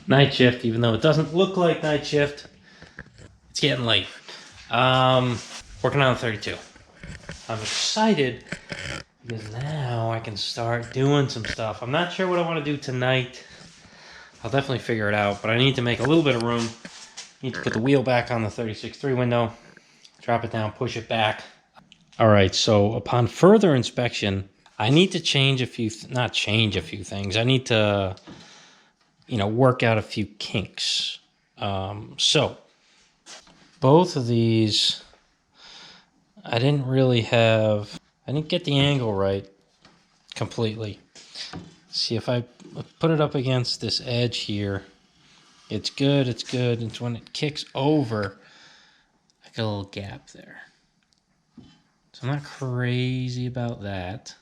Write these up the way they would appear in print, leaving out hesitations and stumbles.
Night shift, even though it doesn't look like night shift. It's getting late. Working on the 32. I'm excited because now I can start doing some stuff. I'm not sure what I want to do tonight. I'll definitely figure it out, but I need to make a little bit of room. Need to put the wheel back on the 36.3 window, drop it down, push it back. All right, so upon further inspection, I need to change a few, not change a few things. I need to, work out a few kinks. So both of these, I didn't get the angle right completely. See, if I put it up against this edge here, it's good, it's good. It's when it kicks over, I got a little gap there. So I'm not crazy about that.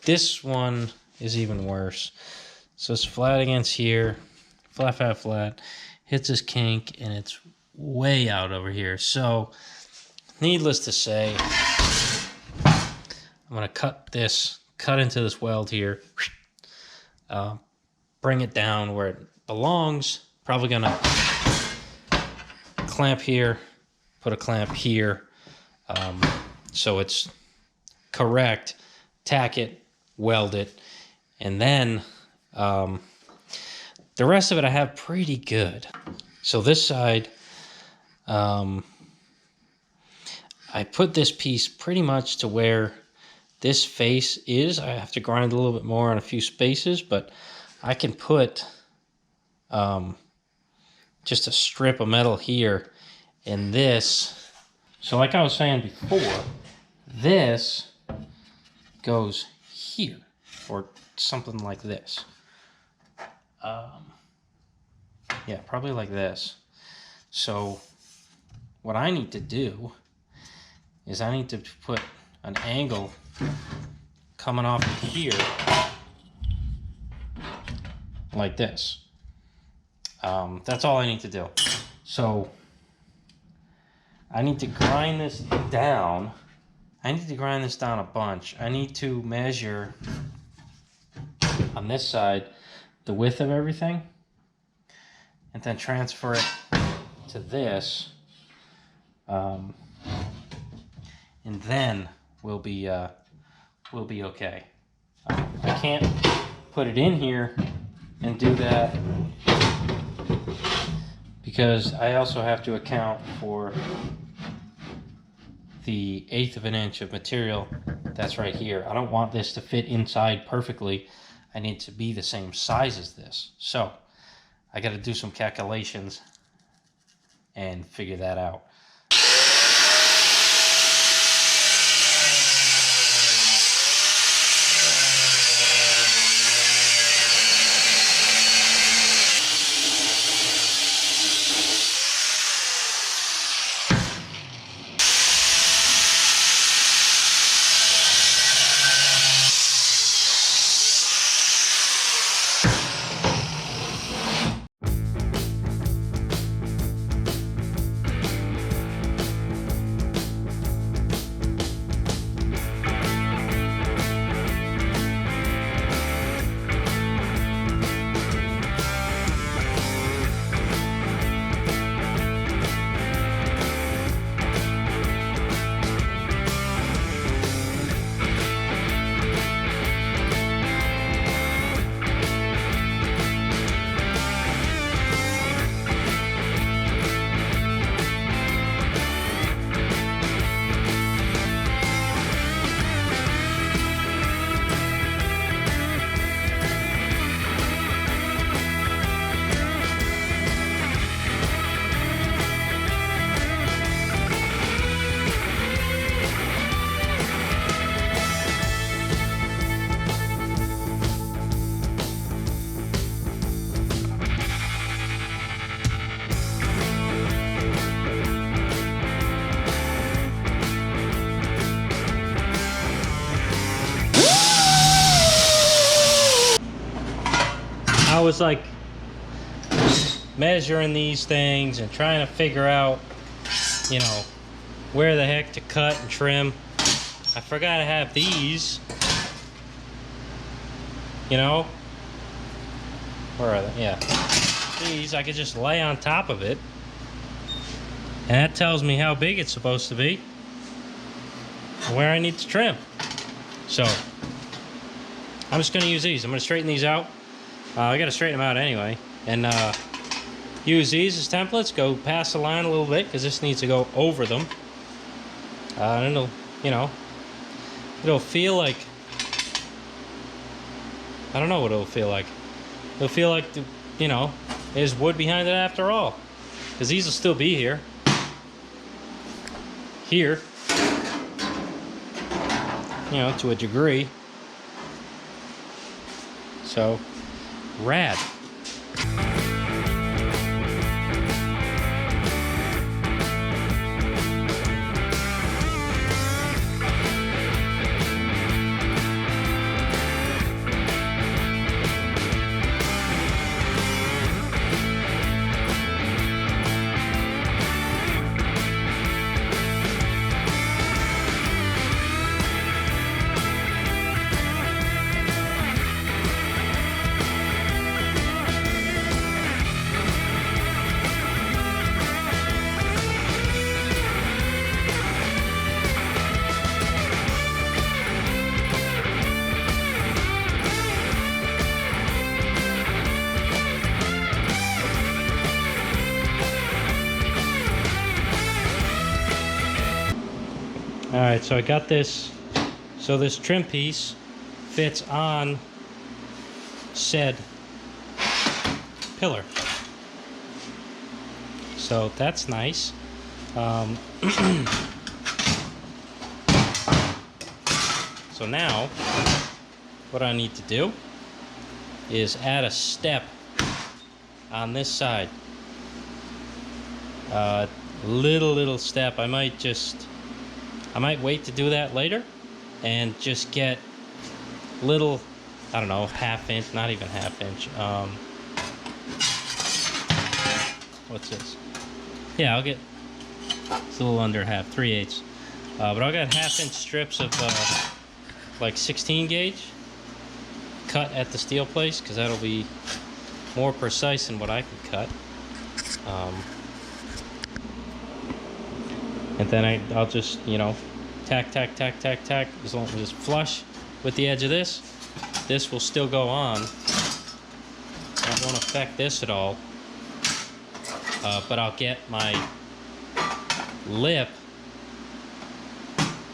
This one is even worse. So it's flat against here, flat, flat, flat. Hits this kink, and it's way out over here. So, needless to say, I'm going to cut into this weld here, bring it down where it belongs. Probably going to clamp here, put a clamp here, so it's correct, tack it, weld it, and then the rest of it I have pretty good. So this side, I put this piece pretty much to where this face is. I have to grind a little bit more on a few spaces, but I can put just a strip of metal here, and this, so like I was saying before, this goes here, or something like this. Yeah, probably like this. So what I need to do is I need to put an angle coming off of here like this. That's all I need to do. So I need to grind this down. I need to grind this down a bunch. I need to measure on this side the width of everything, and then transfer it to this, and then we'll be okay. I can't put it in here and do that because I also have to account for the 1/8 of an inch of material that's right here. I don't want this to fit inside perfectly. I need to be the same size as this. So I got to do some calculations and figure that out. I was like measuring these things and trying to figure out, where the heck to cut and trim. I forgot to have these, Where are they? Yeah. These I could just lay on top of it. And that tells me how big it's supposed to be. And where I need to trim. So, I'm just going to use these. I'm going to straighten these out. I got to straighten them out anyway. And use these as templates. Go past the line a little bit because this needs to go over them. And it'll, you know, it'll feel like, I don't know what it'll feel like. It'll feel like, you know, there's wood behind it after all. Because these will still be here. Here. You know, to a degree. So, rad. Alright, so I got this. So this trim piece fits on said pillar. So that's nice. So now, what I need to do is add a step on this side. Little step. I might wait to do that later and just get little, I don't know, half inch, not even half inch. What's this? Yeah, I'll get, it's a little under half, 3/8. But I'll get half-inch strips of like 16 gauge cut at the steel place, because that'll be more precise than what I can cut. And then I'll just, you know, tack, as long as it's flush with the edge of this. This will still go on. That won't affect this at all. But I'll get my lip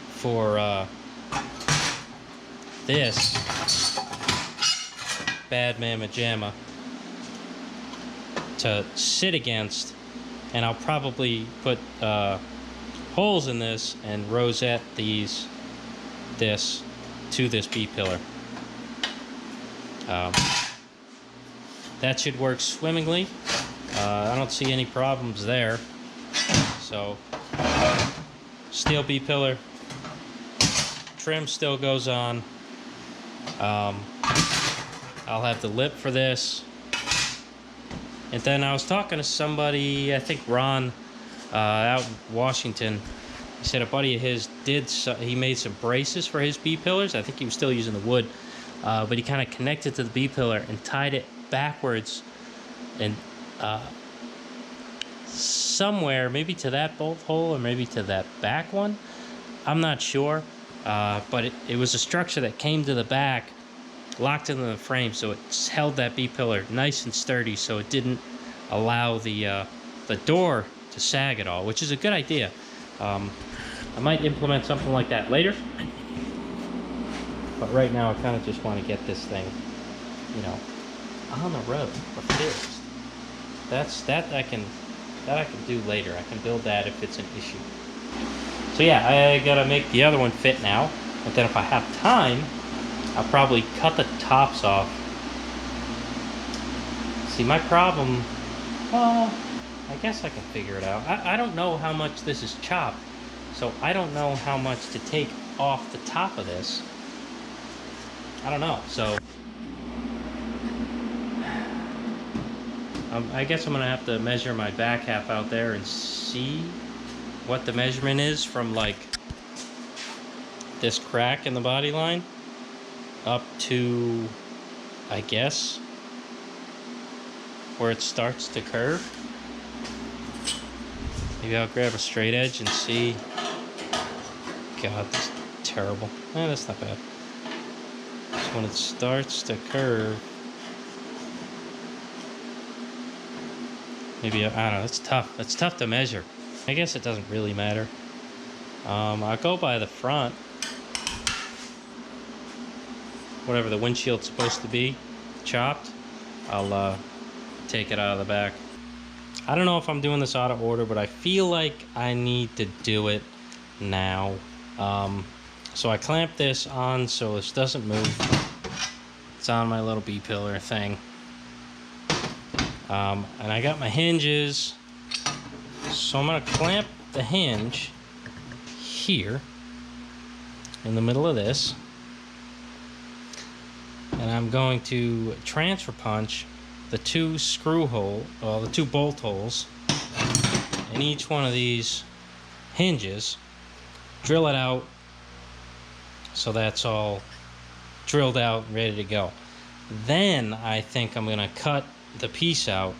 for this Bad Mama Jamma to sit against, and I'll probably put holes in this and rosette this to this B-pillar. That should work swimmingly. I don't see any problems there. So, steel B-pillar, trim still goes on. I'll have the lip for this. And then I was talking to somebody, I think Ron, out in Washington. He said a buddy of his he made some braces for his B-pillars. I think he was still using the wood, but he kind of connected to the B-pillar and tied it backwards, and somewhere, maybe to that bolt hole or maybe to that back one. I'm not sure, but it was a structure that came to the back, locked into the frame, so it held that B-pillar nice and sturdy, so it didn't allow the door to sag at all, which is a good idea. I might implement something like that later, but right now I kind of just want to get this thing, you know, on the road or fixed. That I can do later. I can build that if it's an issue. So yeah, I gotta make the other one fit now, and then if I have time, I'll probably cut the tops off. See, my problem, well, I guess I can figure it out. I don't know how much this is chopped, so I don't know how much to take off the top of this. I don't know, so I guess I'm gonna have to measure my back half out there and see what the measurement is from like this crack in the body line up to, I guess, where it starts to curve. Maybe I'll grab a straight edge and see. God, that's terrible. That's not bad. So when it starts to curve, maybe, I don't know, it's tough. It's tough to measure. I guess it doesn't really matter. I'll go by the front. Whatever the windshield's supposed to be, chopped, I'll take it out of the back. I don't know if I'm doing this out of order, but I feel like I need to do it now. So I clamp this on so this doesn't move. It's on my little B-pillar thing. And I got my hinges. So I'm going to clamp the hinge here in the middle of this. And I'm going to transfer punch the two the two bolt holes in each one of these hinges, drill it out so that's all drilled out and ready to go. Then I think I'm going to cut the piece out,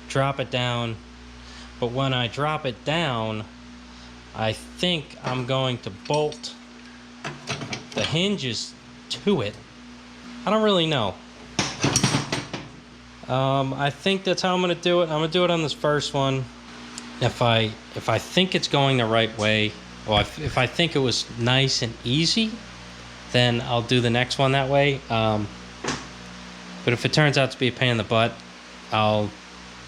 drop it down, but when I drop it down, I think I'm going to bolt the hinges to it. I don't really know. I think that's how I'm gonna do it. I'm gonna do it on this first one. If I think it's going the right way, or if I think it was nice and easy, then I'll do the next one that way. But if it turns out to be a pain in the butt, I'll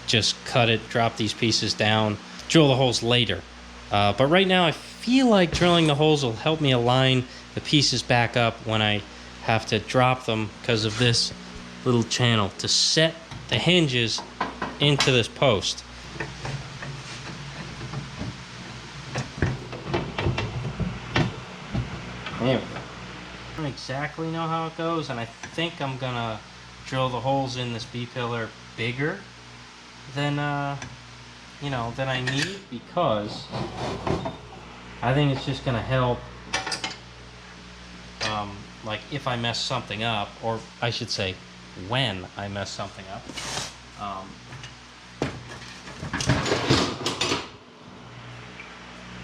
just cut it, drop these pieces down, drill the holes later. But right now I feel like drilling the holes will help me align the pieces back up when I have to drop them because of this little channel to set the hinges into this post. There we go. I don't exactly know how it goes, and I think I'm gonna drill the holes in this B-pillar bigger than than I need, because I think it's just gonna help like if I mess something up, or I should say when I mess something up.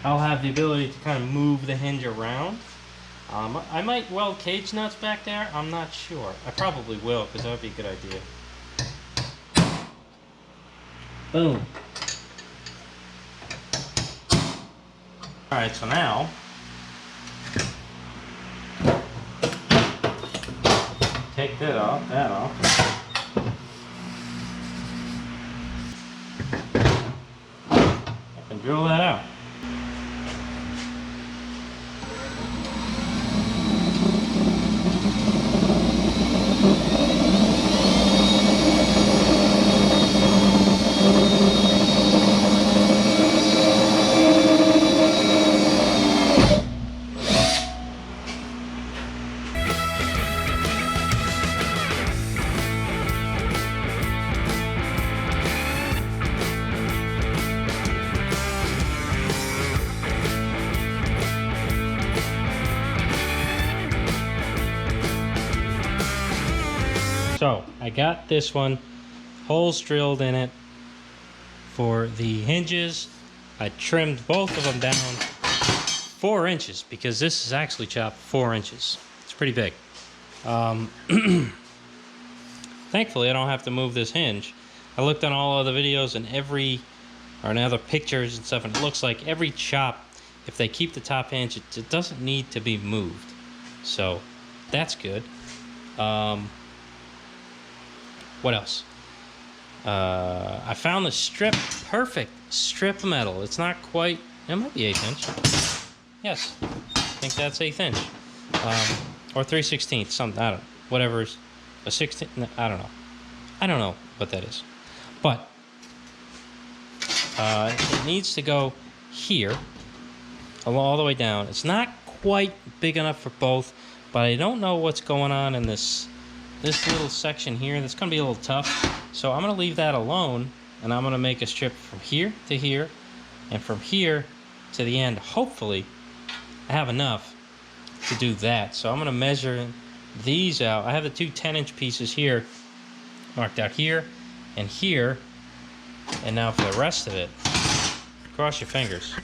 I'll have the ability to kind of move the hinge around. I might weld cage nuts back there. I'm not sure. I probably will, because that would be a good idea. Boom. Alright, so now take that off, I can drill that out. So I got this one, holes drilled in it for the hinges. I trimmed both of them down 4 inches, because this is actually chopped 4 inches. It's pretty big. Thankfully I don't have to move this hinge. I looked on all other videos and other pictures and stuff, and it looks like every chop, if they keep the top hinge, it doesn't need to be moved. So that's good. What else? I found the perfect strip metal. It's not quite, it might be 1/8 inch. Yes, I think that's 1/8 inch. Or 3/16, something, I don't know. Whatever's a 16, I don't know. I don't know what that is. But it needs to go here, all the way down. It's not quite big enough for both, but I don't know what's going on in this little section here. That's going to be a little tough, so I'm going to leave that alone, and I'm going to make a strip from here to here and from here to the end. Hopefully I have enough to do that, so I'm going to measure these out. I have the two 10-inch pieces here marked out here and here, and now for the rest of it, cross your fingers.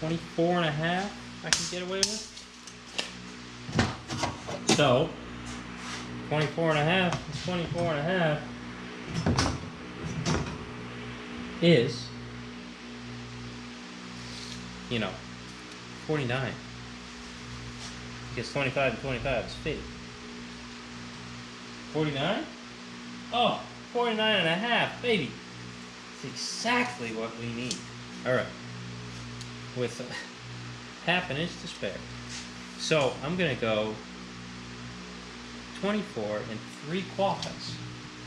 $24.5 I can get away with. So 24.5 is 24.5 is, you know, 49. Because 25 and 25 is 50. 49? Oh, 49.5, baby. It's exactly what we need. All right. With half an inch to spare. So I'm gonna go 24 3/4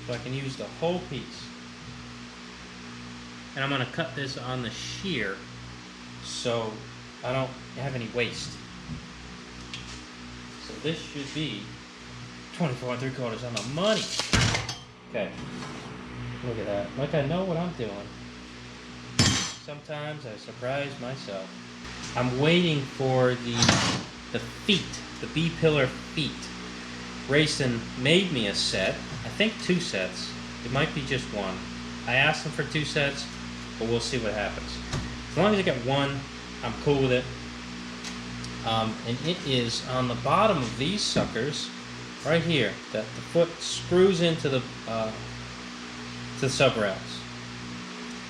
so I can use the whole piece. And I'm gonna cut this on the shear so I don't have any waste. So this should be 24 3/4 on the money. Okay, look at that. Like I know what I'm doing. Sometimes I surprise myself. I'm waiting for the feet, the B-pillar feet. Rayson made me a set, I think 2 sets. It might be just one. I asked him for 2 sets, but we'll see what happens. As long as I get one, I'm cool with it. And it is on the bottom of these suckers, right here, that the foot screws into the sub rails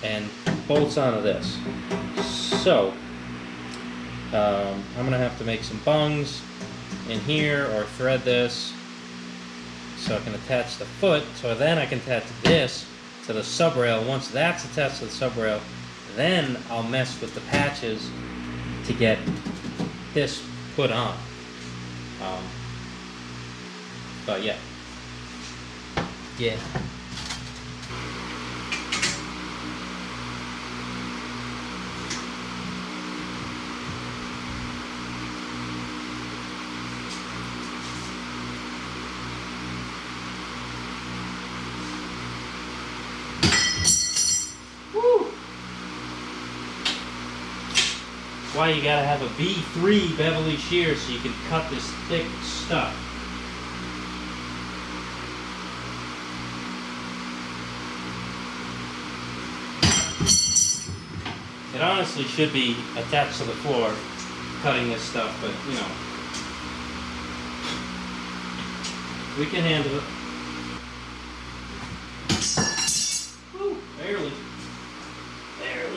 and bolts onto this. So I'm gonna have to make some bungs in here or thread this so I can attach the foot, so then I can attach this to the sub rail. Once that's attached to the sub rail, then I'll mess with the patches to get this put on. But yeah. Why you gotta have a B3 bevelly shear so you can cut this thick stuff. It honestly should be attached to the floor, cutting this stuff, but you know, we can handle it. Woo, barely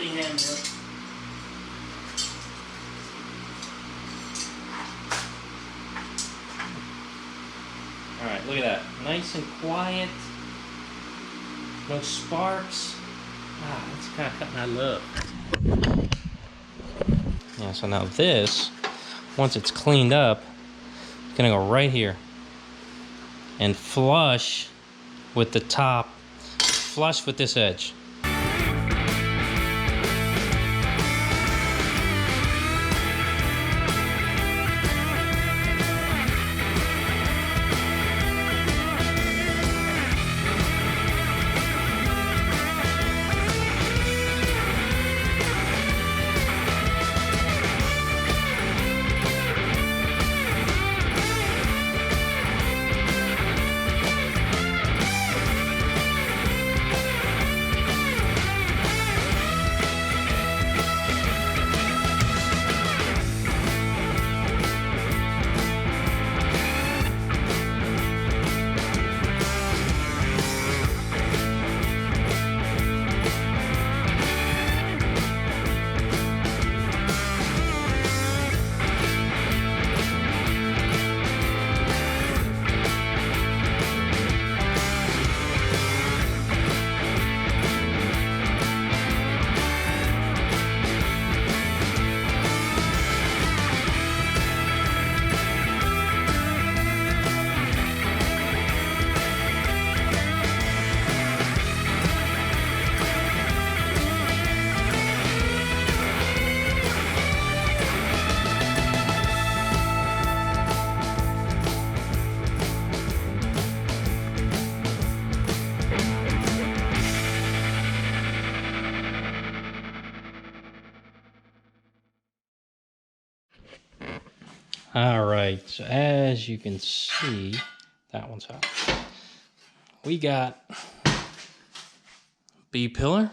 handle it. Alright, look at that. Nice and quiet. No sparks. Ah, that's the kind of cutting I love. Yeah, so now this, once it's cleaned up, it's gonna go right here and flush with the top, flush with this edge. All right, so as you can see, that one's out. We got B-pillar,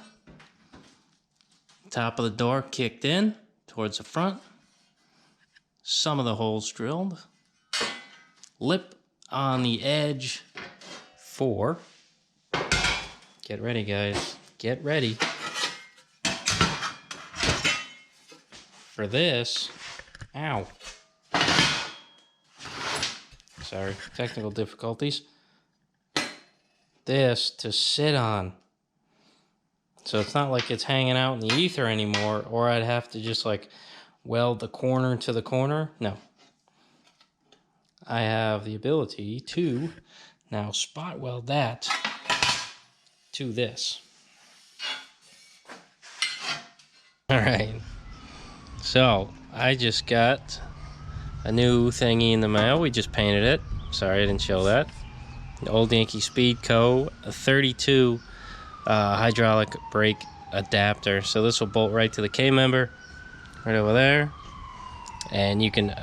top of the door kicked in towards the front, some of the holes drilled, lip on the edge for, get ready guys, get ready for this, ow, sorry, technical difficulties, this to sit on. So it's not like it's hanging out in the ether anymore, or I'd have to just like weld the corner to the corner. No. I have the ability to now spot weld that to this. All right. So I just got a new thingy in the mail. We just painted it. Sorry, I didn't show that. The Old Yankee Speed Co. a 32 hydraulic brake adapter. So this will bolt right to the K-member, right over there. And you can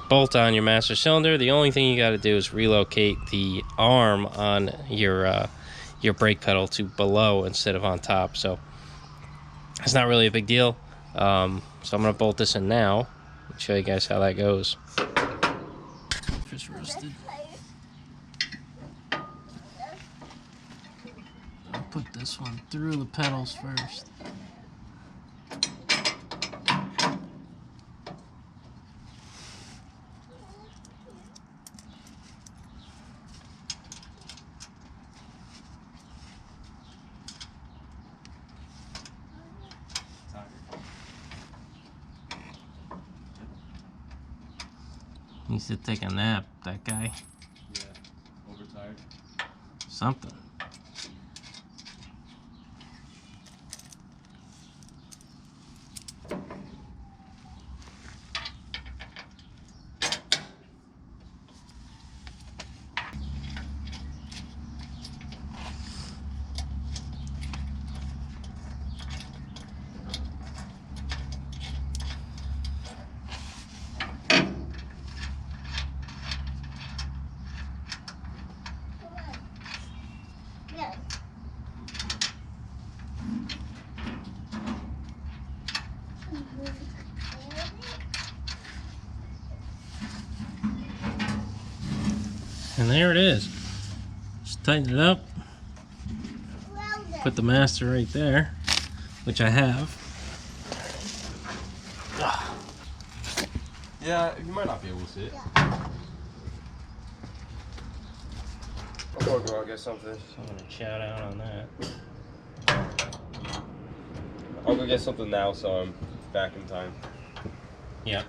bolt on your master cylinder. The only thing you got to do is relocate the arm on your brake pedal to below instead of on top. So it's not really a big deal. So I'm going to bolt this in now and show you guys how that goes. Just roasted. I'll put this one through the pedals first. He needs to take a nap, that guy. Yeah, overtired. Something. And there it is. Just tighten it up. Put the master right there, which I have. Yeah, you might not be able to see it. I'll go get something. So I'm gonna chow down on that. I'll go get something now so I'm back in time. Yep.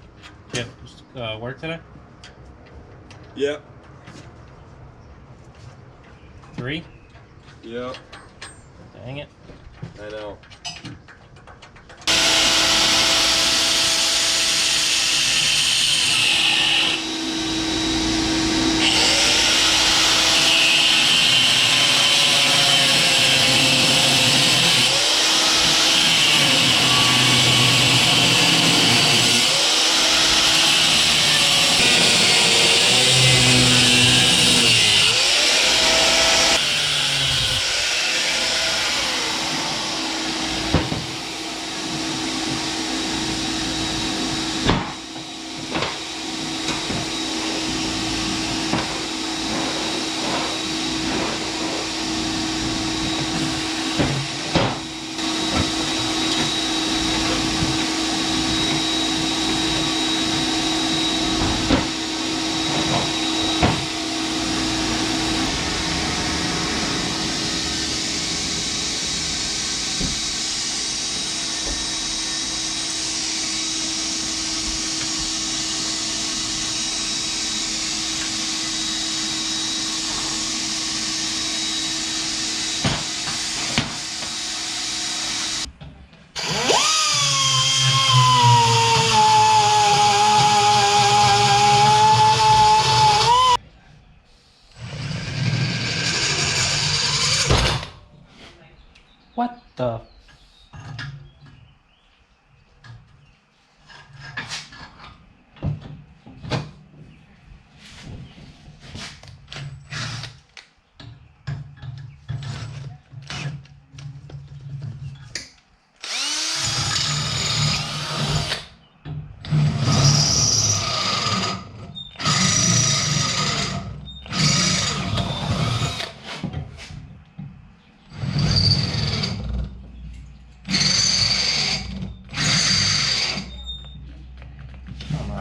Yep. Work today? Yep. 3? Yep. Dang it. I know.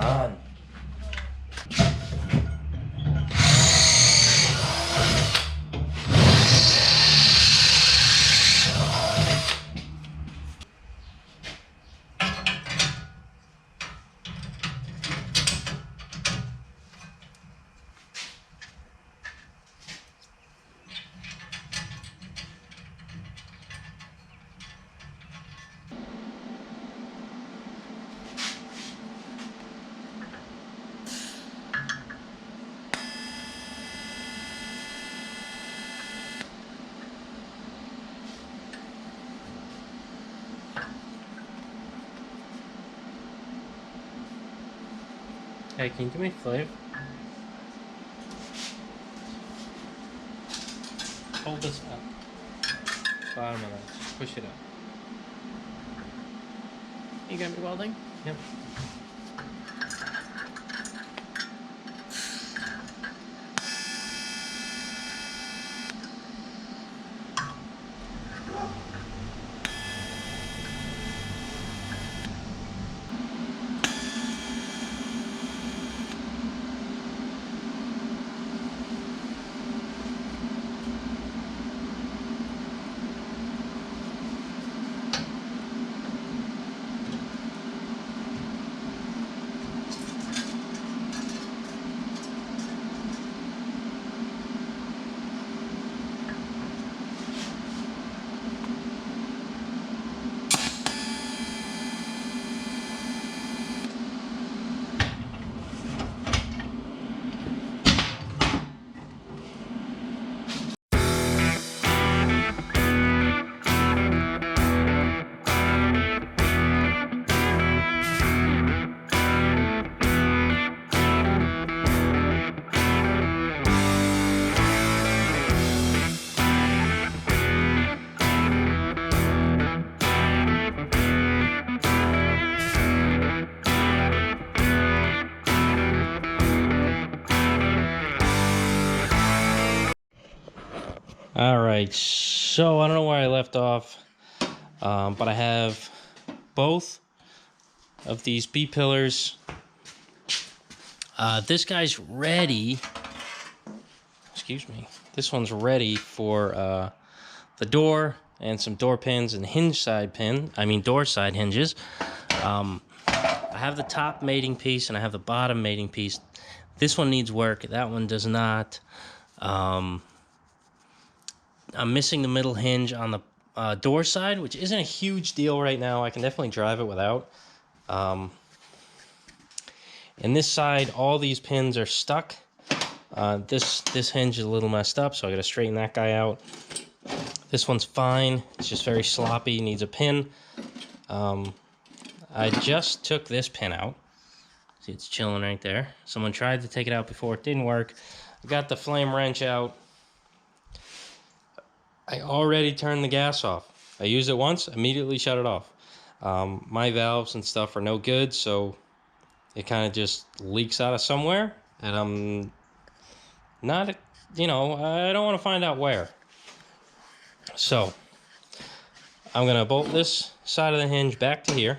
on. Hey, can you do me a favor? Hold this up. Bottom of that. Just push it up. You gonna be welding? Yep. All right, so I don't know where I left off, but I have both of these B-pillars. This guy's ready. Excuse me. This one's ready for the door and some door pins and door side hinges. I have the top mating piece and I have the bottom mating piece. This one needs work. That one does not. I'm missing the middle hinge on the door side, which isn't a huge deal right now. I can definitely drive it without. And this side, all these pins are stuck. This hinge is a little messed up, so I got to straighten that guy out. This one's fine. It's just very sloppy. Needs a pin. I just took this pin out. See, it's chilling right there. Someone tried to take it out before. It didn't work. I got the flame wrench out. I already turned the gas off. I used it once, immediately shut it off. My valves and stuff are no good, so it kind of just leaks out of somewhere, and I'm not, I don't want to find out where. So I'm gonna bolt this side of the hinge back to here,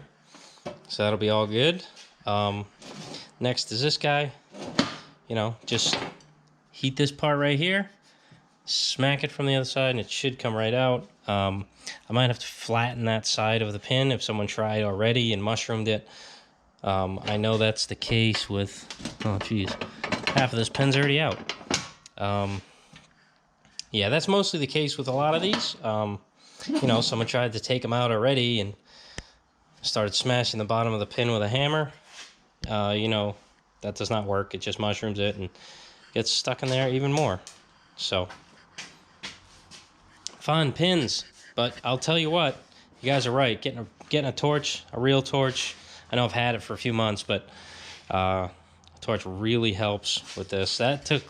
so that'll be all good. Next is this guy. Just heat this part right here. Smack it from the other side and it should come right out. I might have to flatten that side of the pin if someone tried already and mushroomed it. I know that's the case with, half of this pin's already out. Yeah, that's mostly the case with a lot of these. Someone tried to take them out already and started smashing the bottom of the pin with a hammer. That does not work. It just mushrooms it and gets stuck in there even more. So fun pins, but I'll tell you what, you guys are right. Getting a torch, a real torch. I know I've had it for a few months, but a torch really helps with this. That took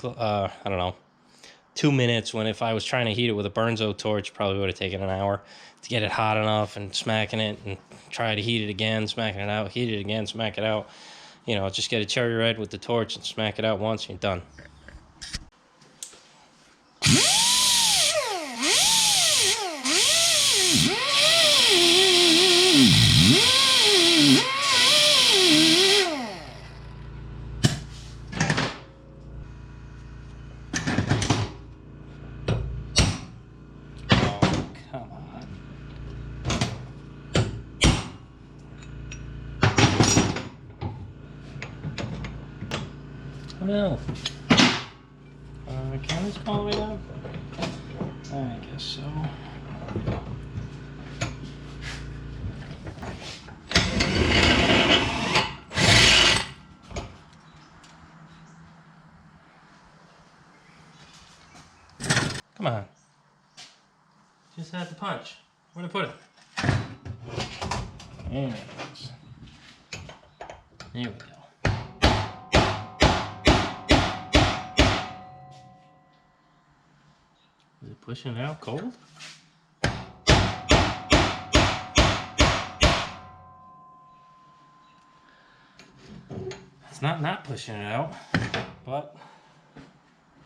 2 minutes, when if I was trying to heat it with a Burnzo torch, probably would have taken an hour to get it hot enough and smacking it and try to heat it again, smacking it out, heat it again, smack it out. Just get a cherry red with the torch and smack it out once and you're done. no. Can this go all the way down? I guess so. Come on. Just had the punch. Where'd I put it? There it is. There we go. Is it pushing it out cold? It's not pushing it out, but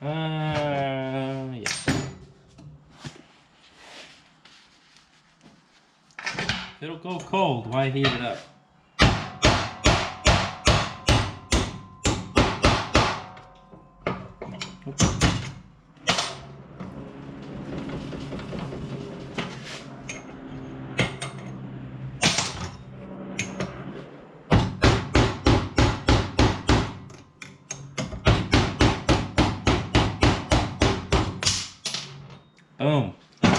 yeah. If it'll go cold, why heat it up? Boom. You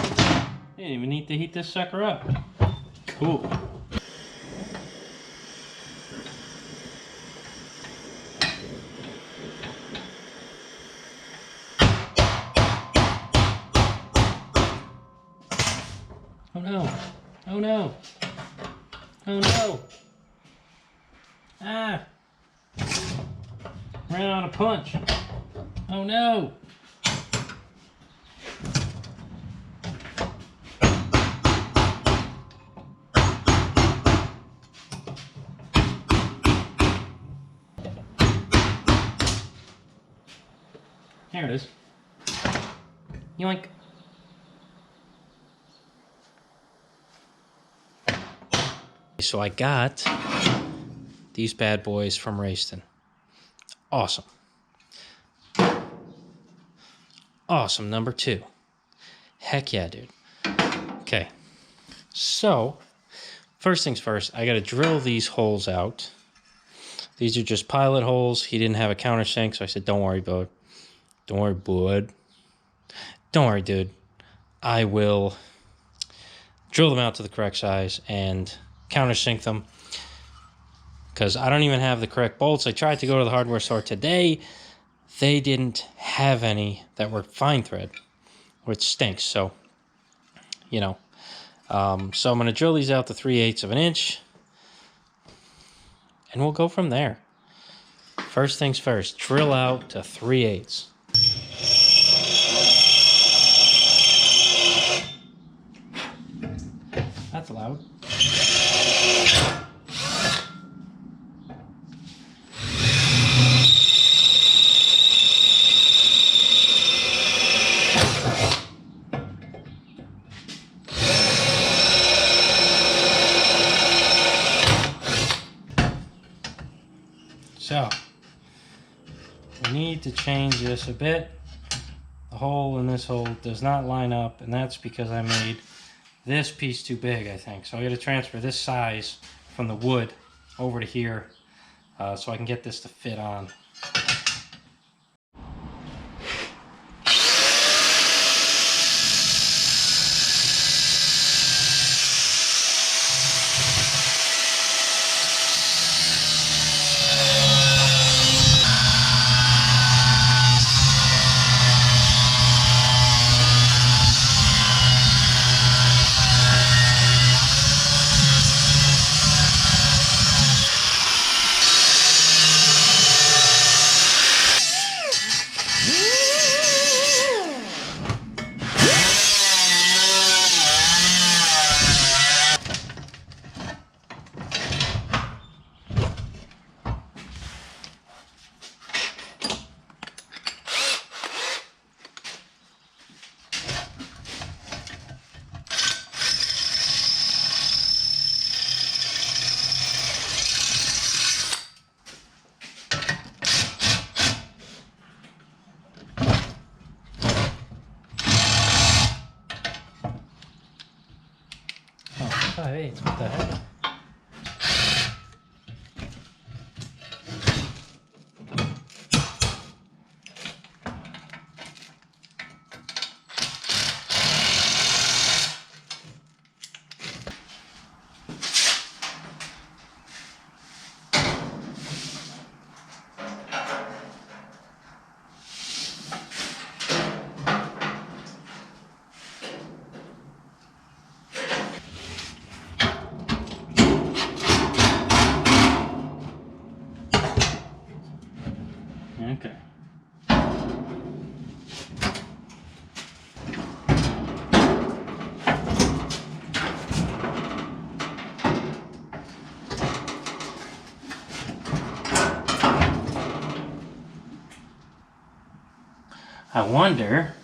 didn't even need to heat this sucker up. Cool. Oh no. Oh no. Oh no. Ah. Ran out of punch. Oh no. There it is. Yoink. So I got these bad boys from Rayston. Awesome. Awesome, number 2. Heck yeah, dude. Okay. So, first things first, I gotta drill these holes out. These are just pilot holes. He didn't have a countersink, so I said, don't worry, bud. Don't worry, bud. Don't worry, dude. I will drill them out to the correct size and countersink them, because I don't even have the correct bolts. I tried to go to the hardware store today. They didn't have any that were fine thread, which stinks. So, you know. So I'm going to drill these out to 3/8 of an inch, and we'll go from there. First things first, drill out to 3/8. That's loud. So, we need to change this a bit. The hole in this hole does not line up, and that's because I made this piece too big, I think. So I got to transfer this size from the wood over to here so I can get this to fit on. Oh, 5/8, what the heck? Okay. I wonder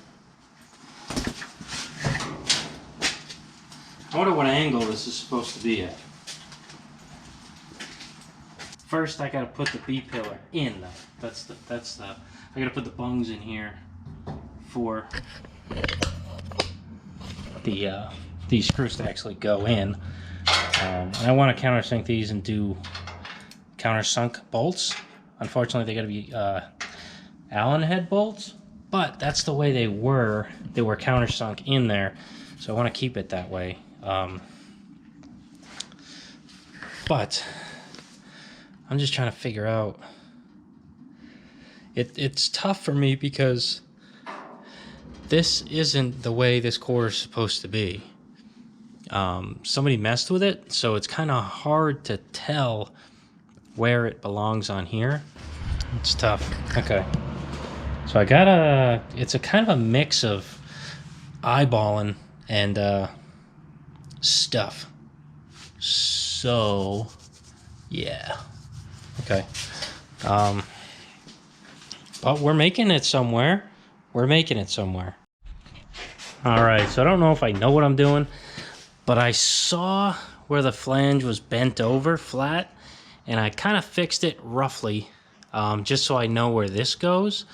what angle this is supposed to be at. First, I gotta put the B-pillar in. That's the. I gotta put the bungs in here for the these screws to actually go in. And I want to countersink these and do countersunk bolts. Unfortunately, they gotta be Allen head bolts, but that's the way they were. They were countersunk in there, so I want to keep it that way. But I'm just trying to figure out. It's tough for me because this isn't the way this quarter is supposed to be. Somebody messed with it, so it's kind of hard to tell where it belongs on here. It's tough. Okay. So I got it's a kind of a mix of eyeballing and stuff. So, yeah. Okay. But we're making it somewhere. We're making it somewhere. All right, so I don't know if I know what I'm doing, but I saw where the flange was bent over flat, and I kind of fixed it roughly, just so I know where this goes.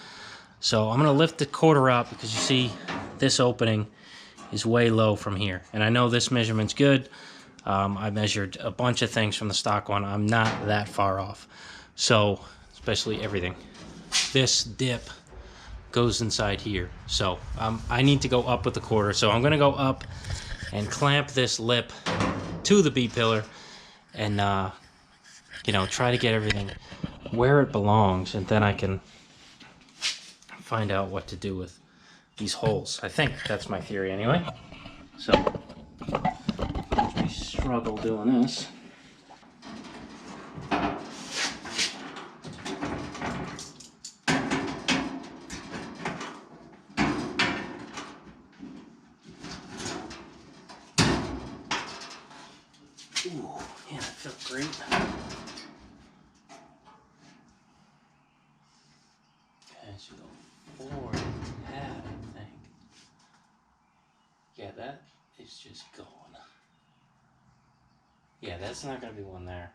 So I'm gonna lift the quarter up because you see this opening is way low from here. And I know this measurement's good. I measured a bunch of things from the stock one. I'm not that far off. So, especially everything. This dip goes inside here. So I need to go up with the quarter. So I'm gonna go up and clamp this lip to the B-pillar and you know, try to get everything where it belongs, and then I can find out what to do with these holes. I think that's my theory anyway. So we struggle doing this. Ooh, yeah, that felt great. Okay, so go forward pad, I think. Yeah, that is just going. Yeah, that's not gonna be one there.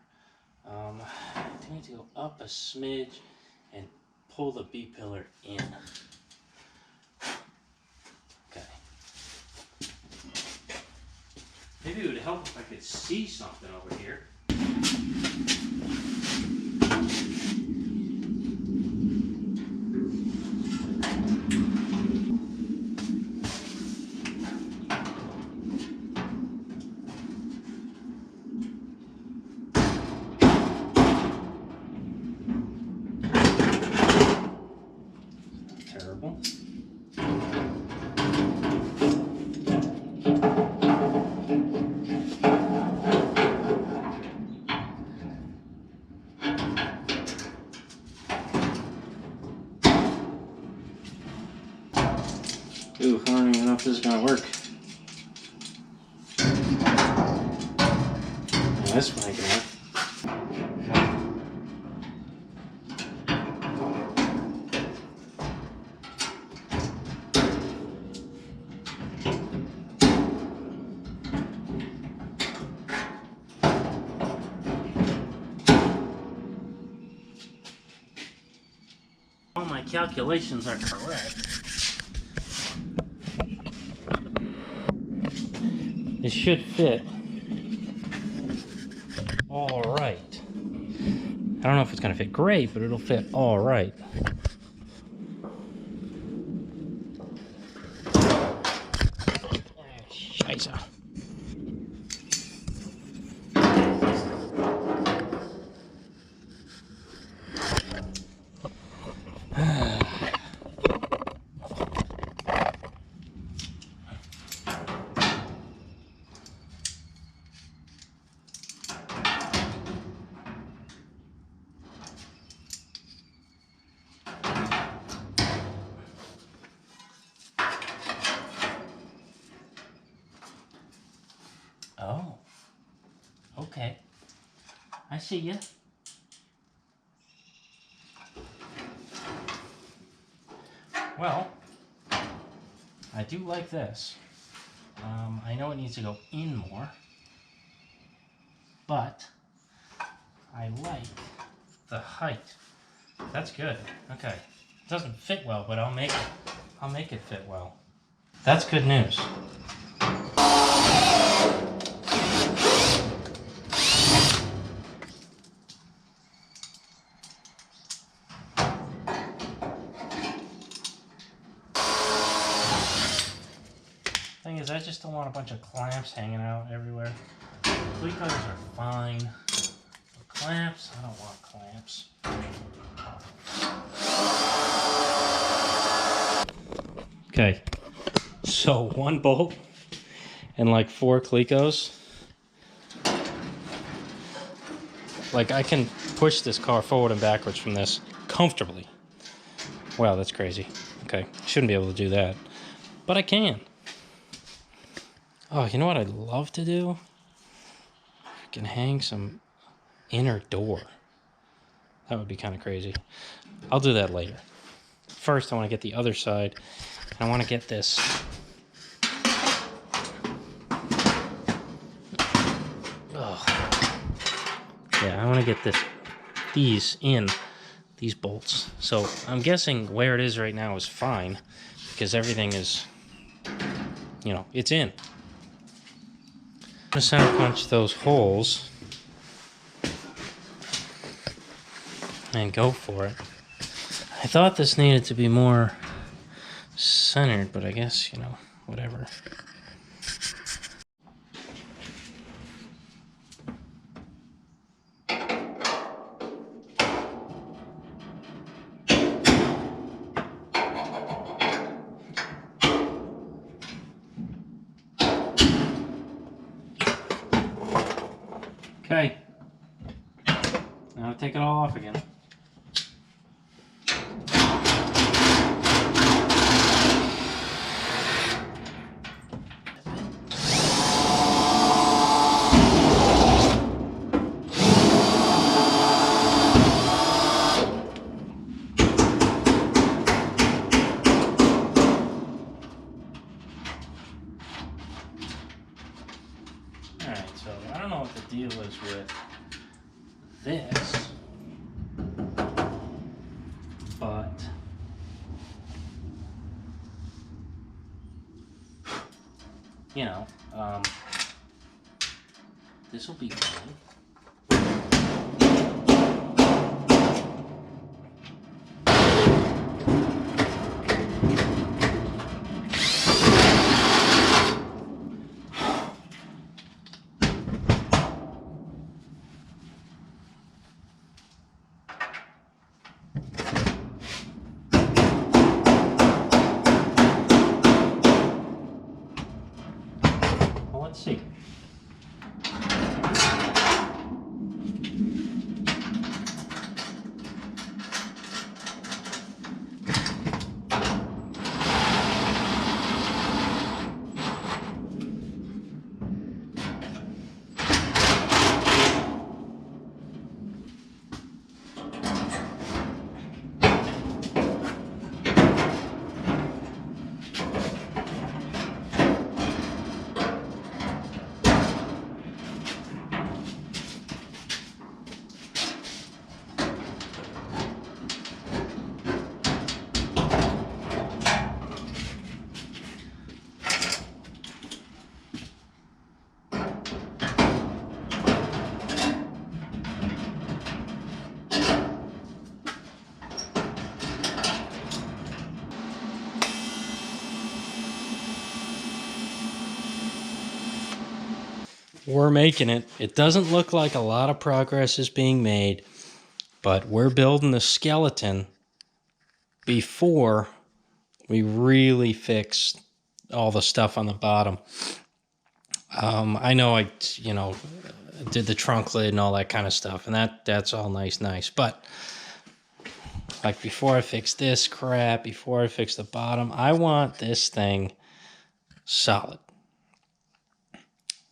I need to go up a smidge and pull the B-pillar in. Okay. Maybe it would help if I could see something over here. Terrible. Ooh, I don't even know if this is gonna work. Yeah, this might gonna work. All my calculations are correct. It should fit all right. I don't know if it's gonna fit great, but it'll fit all right. Scheiße. see ya. Well, I do like this. I know it needs to go in more, but I like the height. That's good. Okay. It doesn't fit well, but I'll make it fit well. That's good news. Thing is, I just don't want a bunch of clamps hanging out everywhere. Clicos are fine. But clamps, I don't want clamps. Okay, so 1 bolt and like 4 clicos. Like I can push this car forward and backwards from this comfortably. Wow, that's crazy. Okay, shouldn't be able to do that, but I can. Oh, you know what I'd love to do? I can hang some inner door. That would be kind of crazy. I'll do that later. First, I want to get the other side. I want to get this. Oh. Yeah, I want to get these bolts. So I'm guessing where it is right now is fine because everything is, you know, it's in. I'm going to center punch those holes and go for it. I thought this needed to be more centered, but I guess, you know, whatever. Okay, now take it all off again. Alright, so I don't know what the deal is with this, but you know, this will be fine. Let's see. We're making it. It doesn't look like a lot of progress is being made, but we're building the skeleton before we really fix all the stuff on the bottom. I know I, you know, did the trunk lid and all that kind of stuff, and that's all nice, but like before I fix this crap, before I fix the bottom, I want this thing solid.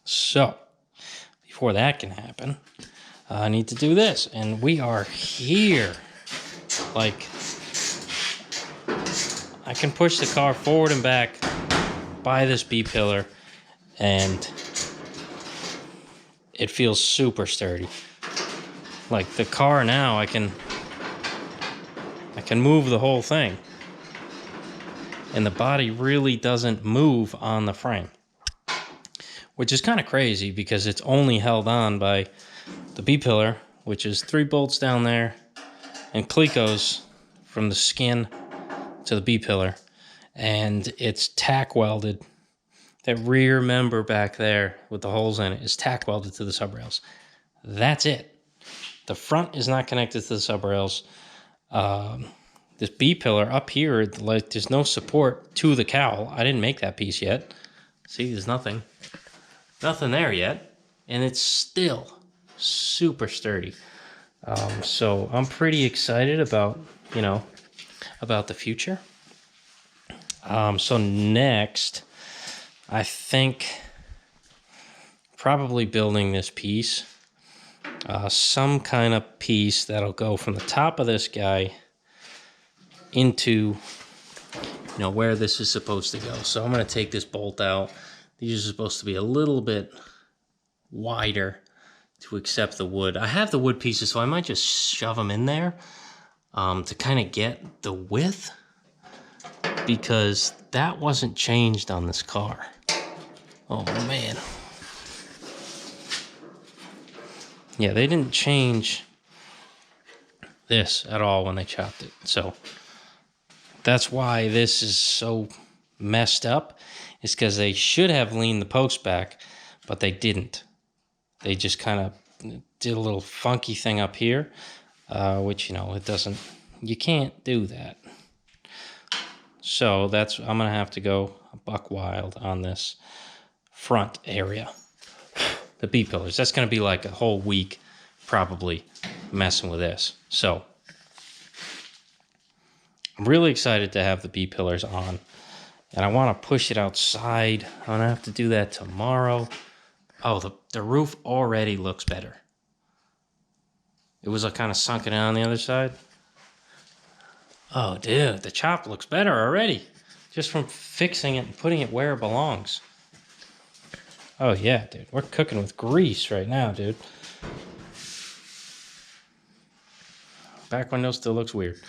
So before that can happen, I need to do this. And we are here. Like, I can push the car forward and back by this B-pillar, and it feels super sturdy. Like, the car now, I can move the whole thing. And the body really doesn't move on the frame. Which is kind of crazy because it's only held on by the B-pillar, which is 3 bolts down there, and Clecos from the skin to the B-pillar. And it's tack welded. That rear member back there with the holes in it is tack welded to the sub rails. That's it. The front is not connected to the sub rails. This B-pillar up here, like, there's no support to the cowl. I didn't make that piece yet. See, there's nothing there yet, and it's still super sturdy. So I'm pretty excited about, you know, about the future. So next, I think probably building this piece, some kind of piece that'll go from the top of this guy into, you know, where this is supposed to go. So I'm going to take this bolt out. These are supposed to be a little bit wider to accept the wood. I have the wood pieces, so I might just shove them in there to kind of get the width, because that wasn't changed on this car. Oh man. Yeah, they didn't change this at all when they chopped it. So that's why this is so messed up, is because they should have leaned the posts back, but they didn't. They just kind of did a little funky thing up here, which, you know, it doesn't, you can't do that. So that's, I'm going to have to go buck wild on this front area. The B-pillars, that's going to be like a whole week probably messing with this. So I'm really excited to have the B-pillars on, and I want to push it outside. I'm going to have to do that tomorrow. Oh, the roof already looks better. It was kind of sunken in on the other side. Oh, dude, the chop looks better already, just from fixing it and putting it where it belongs. Oh, yeah, dude, we're cooking with grease right now, dude. Back window still looks weird,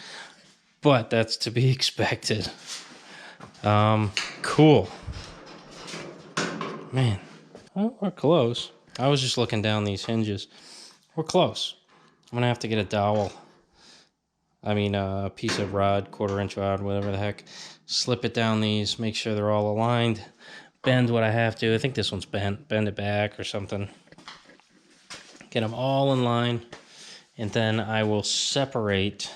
but that's to be expected. Cool. Man, well, we're close. I was just looking down these hinges. We're close. I'm gonna have to get a dowel. I mean, a piece of rod, 1/4-inch rod, whatever the heck. Slip it down these, make sure they're all aligned. Bend what I have to. I think this one's bent. Bend it back or something. Get them all in line. And then I will separate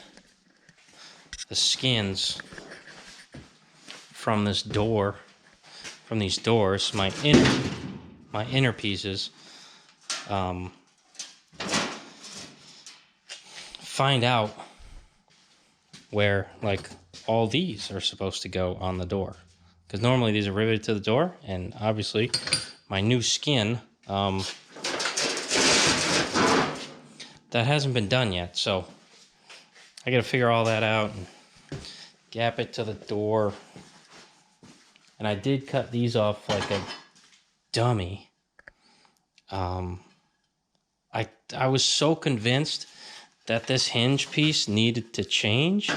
the skins from this door, from these doors, my inner pieces. Find out where, like, all these are supposed to go on the door, because normally these are riveted to the door, and obviously my new skin, that hasn't been done yet, so I gotta figure all that out and gap it to the door. And I did cut these off like a dummy. I was so convinced that this hinge piece needed to change,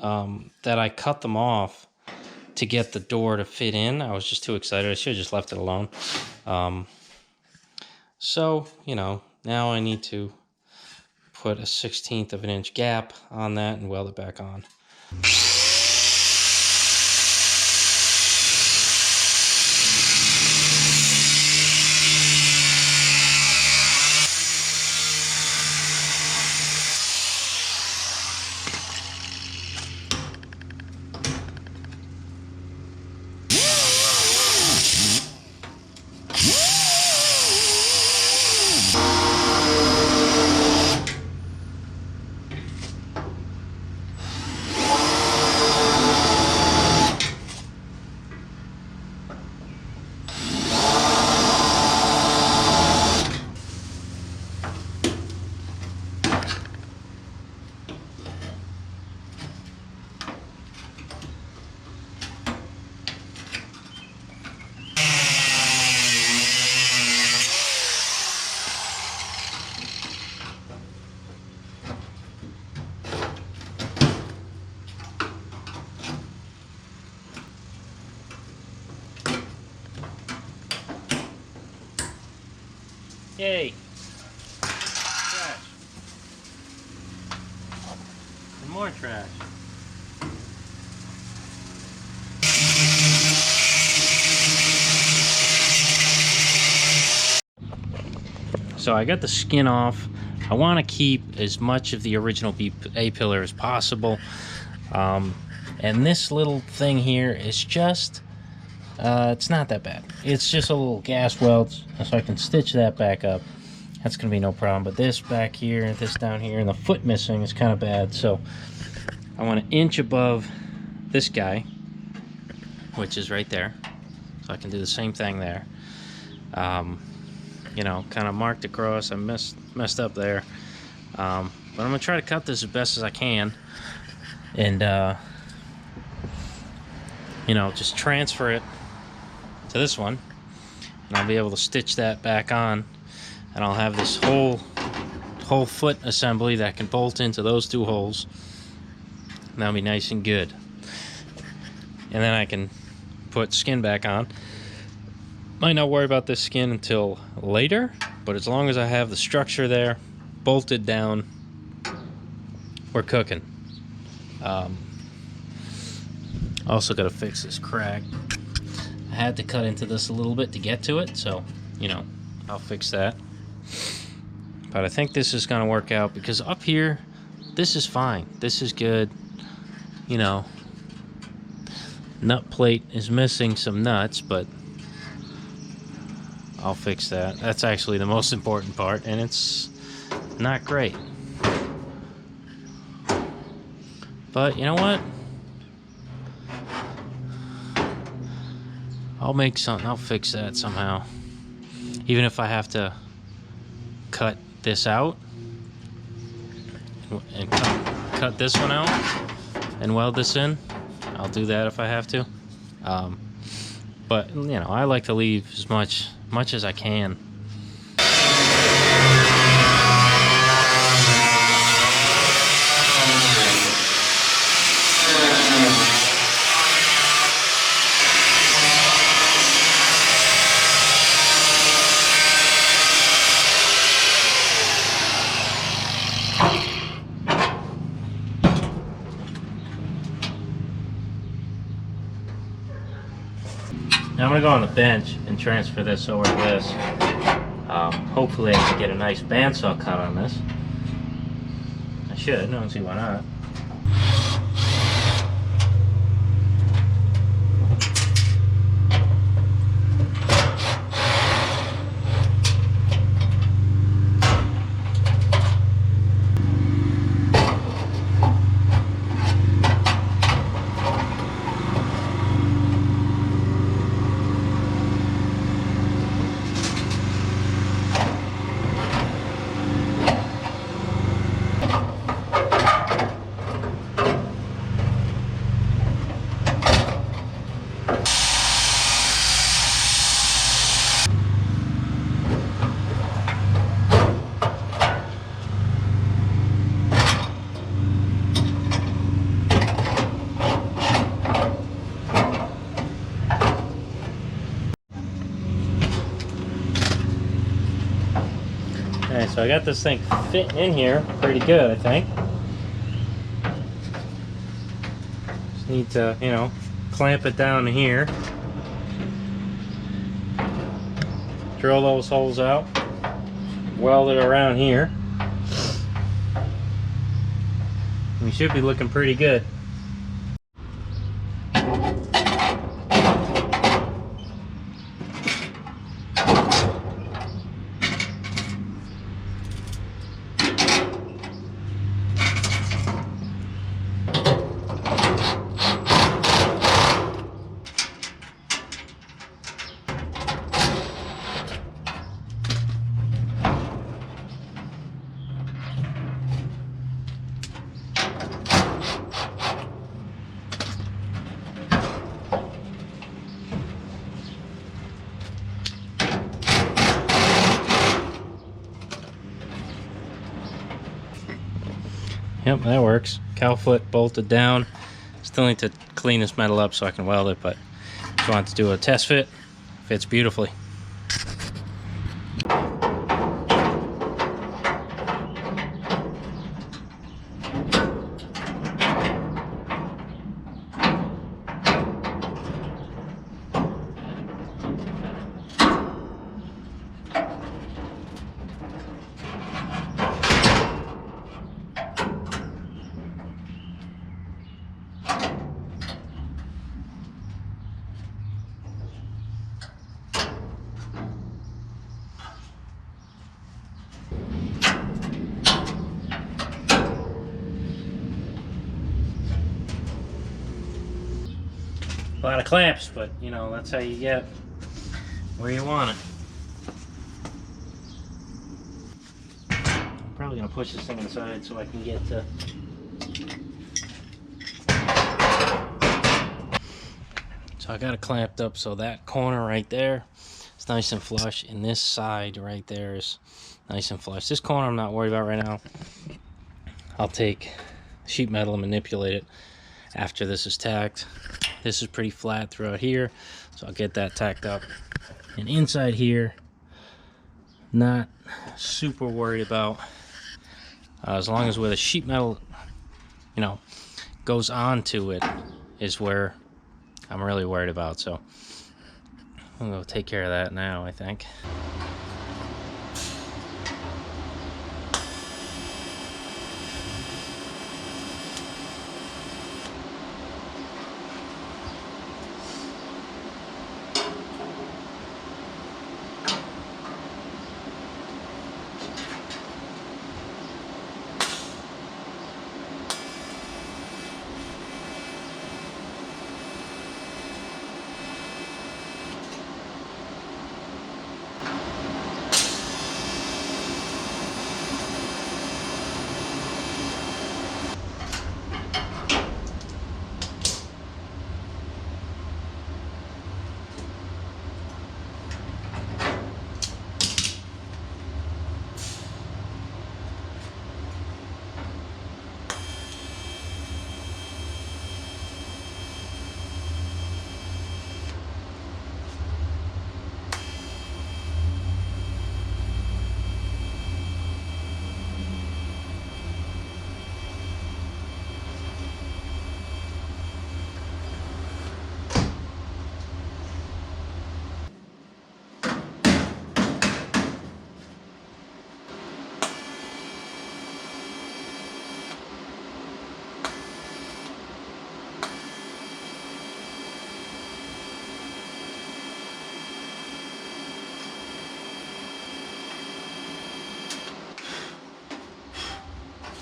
that I cut them off to get the door to fit in. I was just too excited. I should have just left it alone. So, you know, now I need to put a 1/16 of an inch gap on that and weld it back on. Yay! Trash. And more trash. So I got the skin off. I want to keep as much of the original A-pillar as possible. And this little thing here is just, it's not that bad. It's just a little gas weld, so I can stitch that back up. That's going to be no problem. But this back here, this down here, and the foot missing is kind of bad. So I want an inch above this guy, which is right there. So I can do the same thing there. You know, kind of marked across. I messed up there. But I'm going to try to cut this as best as I can. And, you know, just transfer it to this one. And I'll be able to stitch that back on. And I'll have this whole foot assembly that can bolt into those two holes. And that'll be nice and good. And then I can put skin back on. Might not worry about this skin until later, but as long as I have the structure there, bolted down, we're cooking. Also got to fix this crack. I had to cut into this a little bit to get to it, so, you know, I'll fix that. But I think this is going to work out because up here, this is fine. This is good. You know, nut plate is missing some nuts, but I'll fix that. That's actually the most important part, and it's not great. But you know what? I'll make something. I'll fix that somehow. Even if I have to cut this out and cut this one out and weld this in, I'll do that if I have to. But you know, I like to leave as much as I can. Now I'm going to go on the bench and transfer this over to this. Hopefully I can get a nice bandsaw cut on this. I should, I don't see why not. Okay, so I got this thing fitting in here pretty good, I think. Just need to, you know, clamp it down here. Drill those holes out. Weld it around here. We should be looking pretty good. Yep, that works. Cowl foot bolted down. Still need to clean this metal up so I can weld it, but if you want to do a test fit, fits beautifully. lot of clamps, but you know, that's how you get where you want it. I'm probably gonna push this thing inside so I can get to. So I got it clamped up so that corner right there is nice and flush, and this side right there is nice and flush. This corner I'm not worried about right now. I'll take sheet metal and manipulate it after this is tacked. This is pretty flat throughout here, so I'll get that tacked up. And inside here, not super worried about, as long as where the sheet metal, you know, goes onto it is where I'm really worried about. So I'm gonna take care of that now, I think.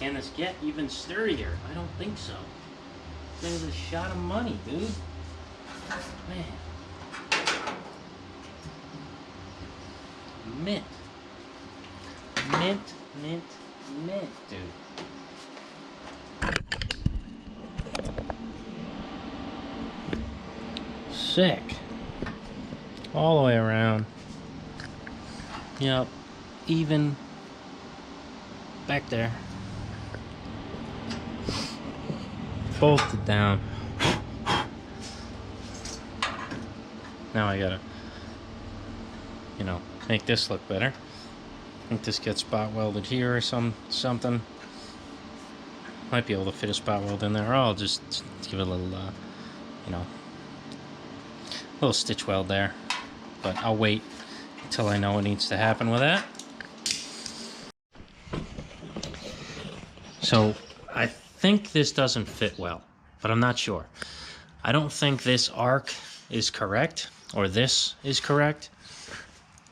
Can this get even sturdier? I don't think so. This thing's a shot of money, dude. Man. Mint. Mint, mint, mint, dude. Sick. All the way around. Yep. Even back there. Bolted down. Now I gotta, you know, make this look better. I think this gets spot welded here or something. Might be able to fit a spot weld in there, or I'll just give it a little, you know, little stitch weld there. But I'll wait until I know what needs to happen with that. So I think this doesn't fit well, but I'm not sure. I don't think this arc is correct, or this is correct.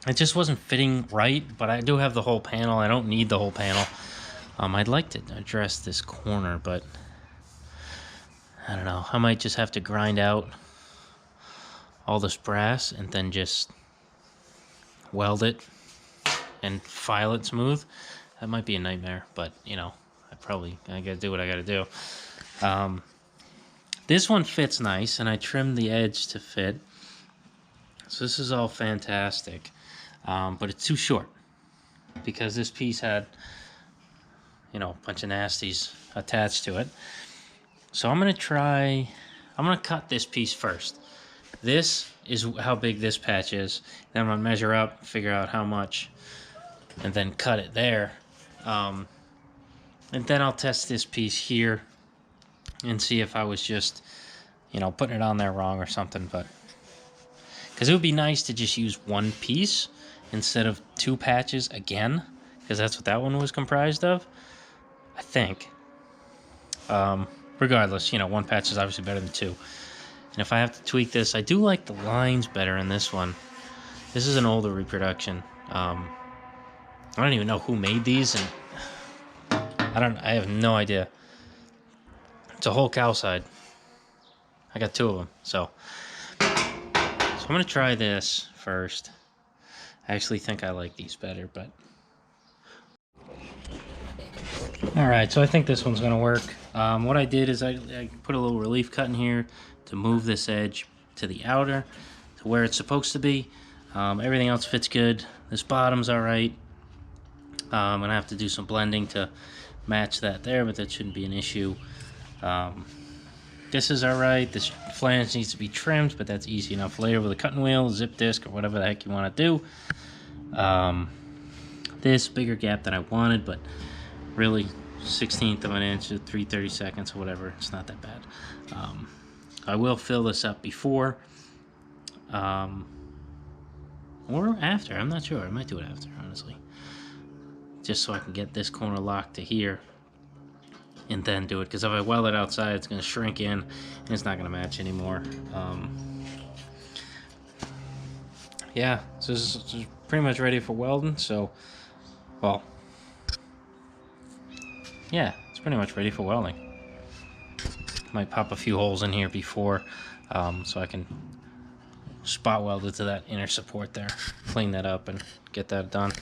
It just wasn't fitting right, but I do have the whole panel. I don't need the whole panel. I'd like to address this corner, but I don't know. I might just have to grind out all this brass and then just weld it and file it smooth. That might be a nightmare, but you know, I gotta do what I gotta do. This one fits nice, and I trimmed the edge to fit. So this is all fantastic, but it's too short because this piece had, you know, a bunch of nasties attached to it. So I'm gonna cut this piece first. This is how big this patch is. Then I'm gonna measure up, figure out how much, and then cut it there. And then I'll test this piece here and see if I was just, you know, putting it on there wrong or something. But because it would be nice to just use one piece instead of two patches again, because that's what that one was comprised of, I think. Regardless, you know, one patch is obviously better than two. And if I have to tweak this, I do like the lines better in this one. This is an older reproduction. I don't even know who made these, and I have no idea. It's a whole cow side. I got 2 of them. So I'm gonna try this first. I actually think I like these better, but. All right, so I think this one's gonna work. What I did is I put a little relief cut in here to move this edge to the outer, to where it's supposed to be. Everything else fits good. This bottom's all right. I'm gonna have to do some blending to match that there, but that shouldn't be an issue. This is all right. This flange needs to be trimmed, but that's easy enough later with a cutting wheel, zip disc, or whatever the heck you want to do. This bigger gap than I wanted, but really 1/16 of an inch at 3/32 or whatever. It's not that bad. I will fill this up before or after. I'm not sure. I might do it after, honestly, just so I can get this corner locked to here and then do it, because if I weld it outside, it's going to shrink in and it's not going to match anymore. Yeah, so this is pretty much ready for welding. So, well, yeah, it's pretty much ready for welding. Might pop a few holes in here before, so I can spot weld it to that inner support there, clean that up and get that done.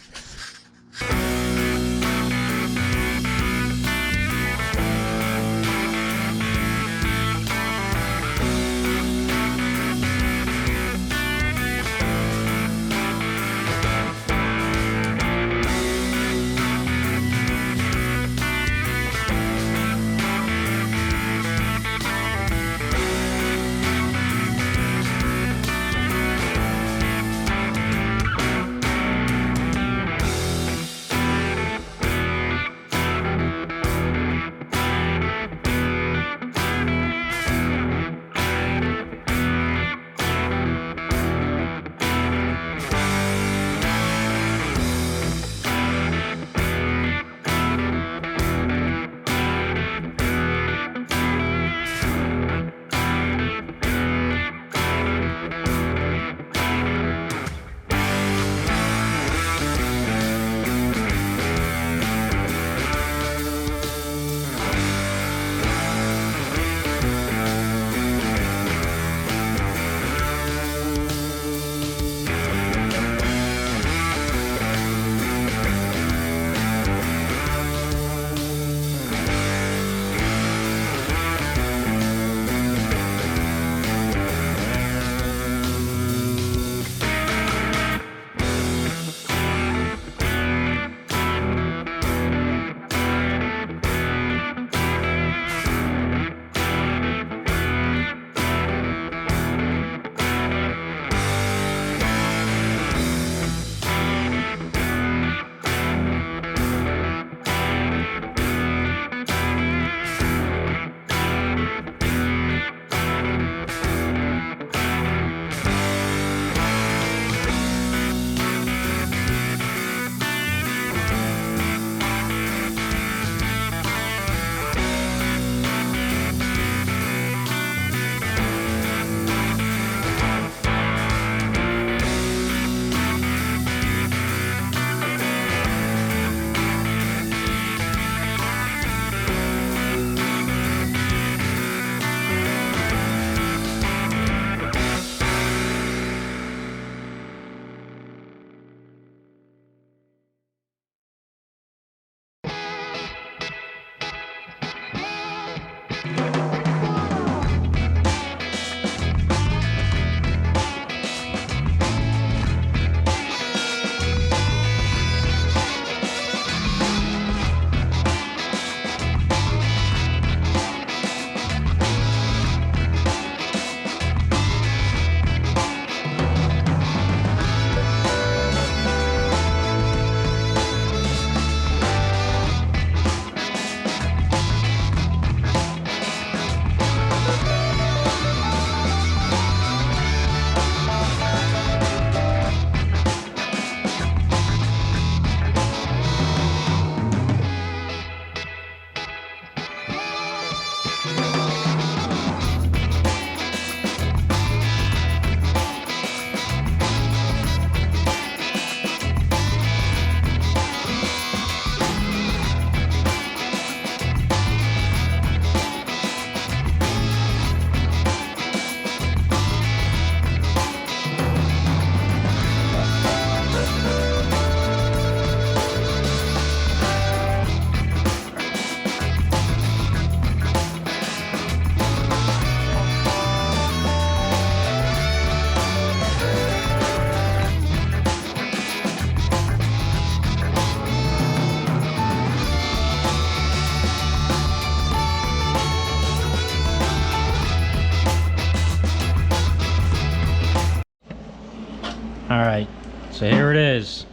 Alright, so here it is.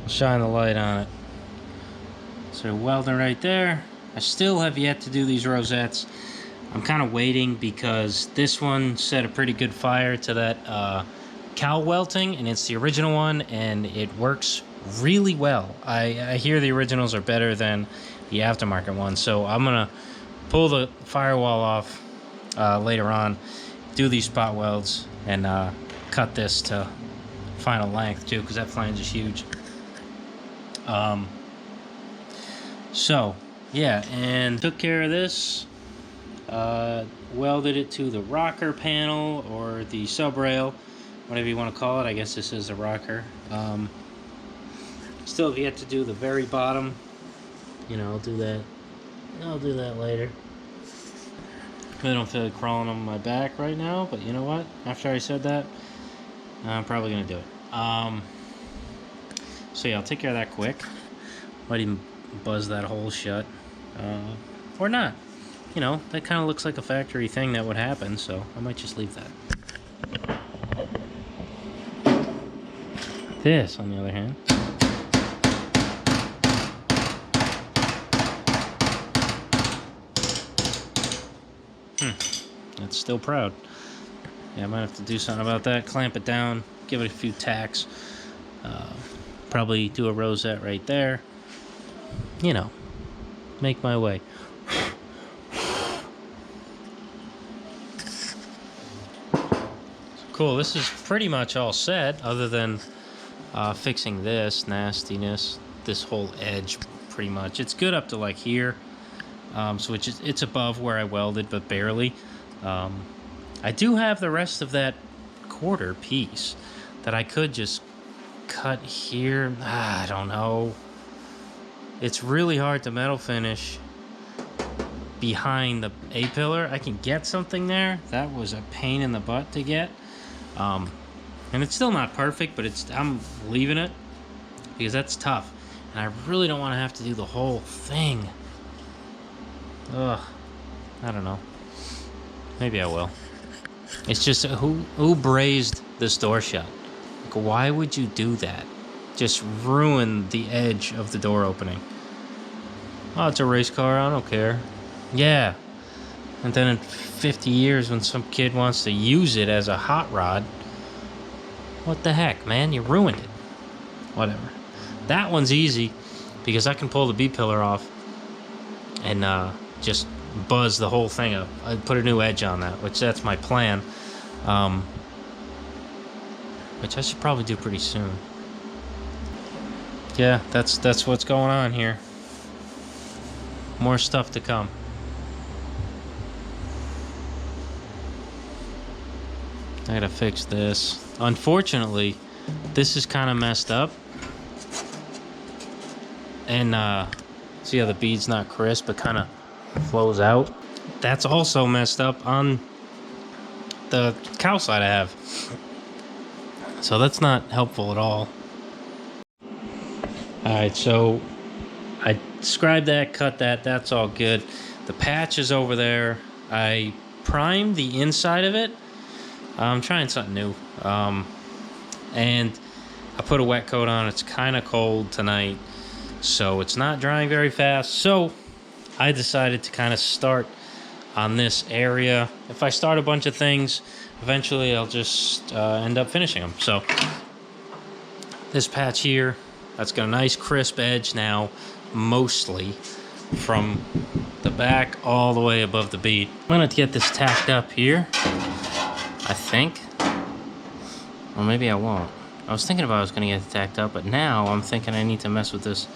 I'll shine the light on it. So welding right there. I still have yet to do these rosettes. I'm kind of waiting because this one set a pretty good fire to that Cowl welting, and it's the original one, and it works really well. I hear the originals are better than the aftermarket ones, so I'm gonna pull the firewall off later on, do these spot welds, and cut this to final length too, because that flange is huge. So yeah, and took care of this. Welded it to the rocker panel or the sub rail, whatever you want to call it. I guess this is a rocker. Still have yet to do the very bottom. You know, I'll do that later. I don't feel like crawling on my back right now, but you know what? After I said that, I'm probably gonna do it. So yeah, I'll take care of that quick. Might even buzz that hole shut, or not. You know, that kind of looks like a factory thing that would happen, so I might just leave that. This, on the other hand, it's still proud. Yeah, I might have to do something about that. Clamp it down, give it a few tacks. Probably do a rosette right there. You know, make my way. Cool, this is pretty much all set, other than fixing this nastiness, this whole edge pretty much. It's good up to like here, so it's above where I welded, but barely. I do have the rest of that quarter piece that I could just cut here. I don't know. It's really hard to metal finish behind the A-pillar. I can get something there. That was a pain in the butt to get. And it's still not perfect, but I'm leaving it because that's tough. And I really don't want to have to do the whole thing. Ugh. I don't know. Maybe I will. It's just, who brazed this door shut? Like, why would you do that? Just ruin the edge of the door opening. Oh, it's a race car, I don't care. Yeah. And then in 50 years when some kid wants to use it as a hot rod, what the heck, man? You ruined it. Whatever. That one's easy because I can pull the B-pillar off and just buzz the whole thing up. I put a new edge on that, which that's my plan. Which I should probably do pretty soon. Yeah, that's what's going on here. More stuff to come. I gotta fix this. Unfortunately, this is kind of messed up. And see how the bead's not crisp, but kind of flows out. That's also messed up on the cow side I have. So that's not helpful at all. Alright, so I scribed that, cut that, that's all good. The patch is over there. I primed the inside of it. I'm trying something new. And I put a wet coat on. It's kind of cold tonight, so it's not drying very fast. So I decided to kind of start on this area. If I start a bunch of things, eventually I'll just end up finishing them. So this patch here, that's got a nice crisp edge now, mostly from the back all the way above the bead. I'm gonna get this tacked up here, I think. Or maybe I won't. I was thinking about I was gonna get it tacked up, but now I'm thinking I need to mess with this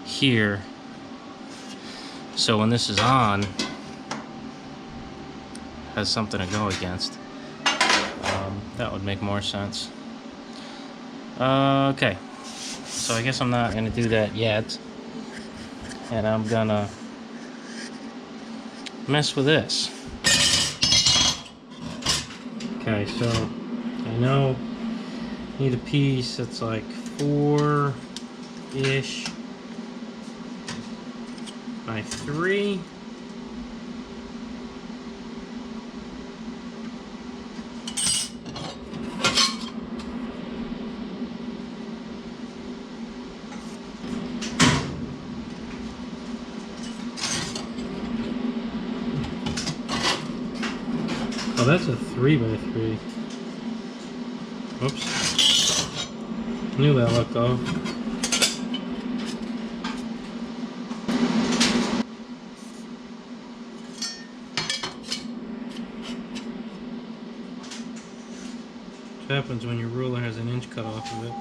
here. So when this is on, it has something to go against. That would make more sense. Okay, so I guess I'm not gonna do that yet, and I'm gonna mess with this. Okay, so I know I need a piece that's like 4-ish by 3. Oh, that's a 3x3. Oops. Knew that looked off. What happens when your ruler has an inch cut off of it?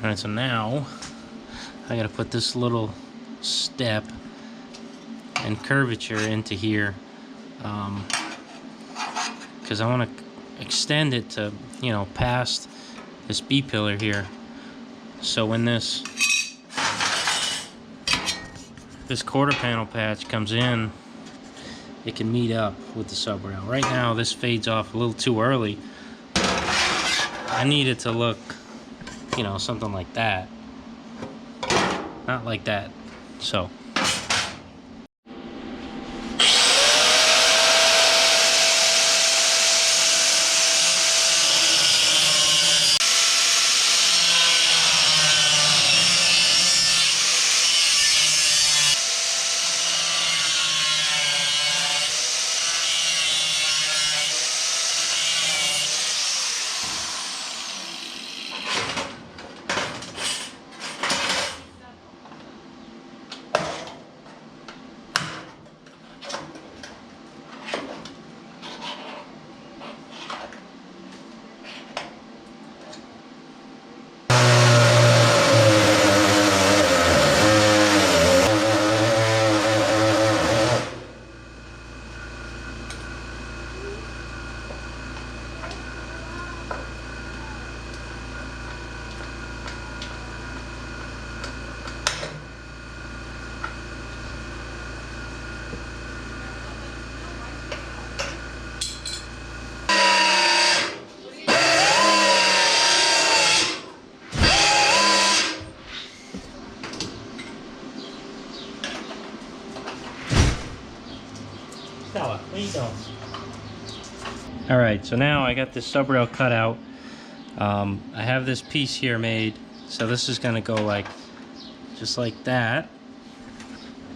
Alright, so now I gotta put this little step and curvature into here, because I want to extend it to, you know, past this B pillar here, so when this quarter panel patch comes in, it can meet up with the sub rail. Right now this fades off a little too early. I need it to look, you know, something like that, not like that. So Stella, what are you doing? Alright, so now I got this sub rail cut out. I have this piece here made, so this is gonna go like just like that.